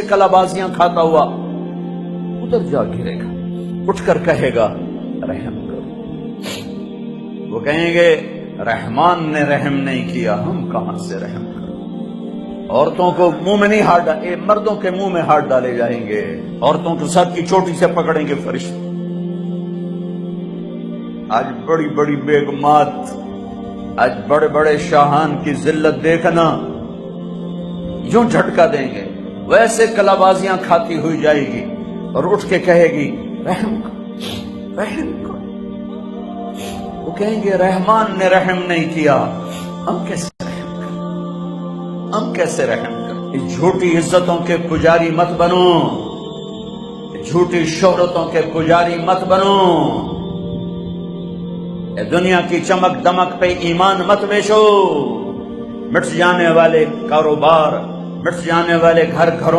कलाबाजियां खाता हुआ उधर जा गिरेगा, उठकर कहेगा रहम करो। वो कहेंगे रहमान ने रहम नहीं किया, हम कहां से रहम करें। औरतों को मुंह में नहीं हाथ डाले, मर्दों के मुंह में हाथ डाले जाएंगे, औरतों के सर की चोटी से पकड़ेंगे फरिश्ते। आज बड़ी बड़ी बेगमात, आज बड़े बड़े शाहान की जिल्लत देखना, यूं झटका देंगे, वैसे कलाबाजियां खाती हुई जाएगी और उठ के कहेगी रहम करो, रहम करो। वो कहेंगे रहमान ने रहम नहीं किया, हम कैसे रहम करें, हम कैसे रहम करें। इस झूठी इज्जतों के पुजारी मत बनो, झूठी शोहरतों के पुजारी मत बनो, दुनिया की चमक दमक पे ईमान मत बेचो। मिट जाने वाले कारोबार, मिट जाने वाले घर घरों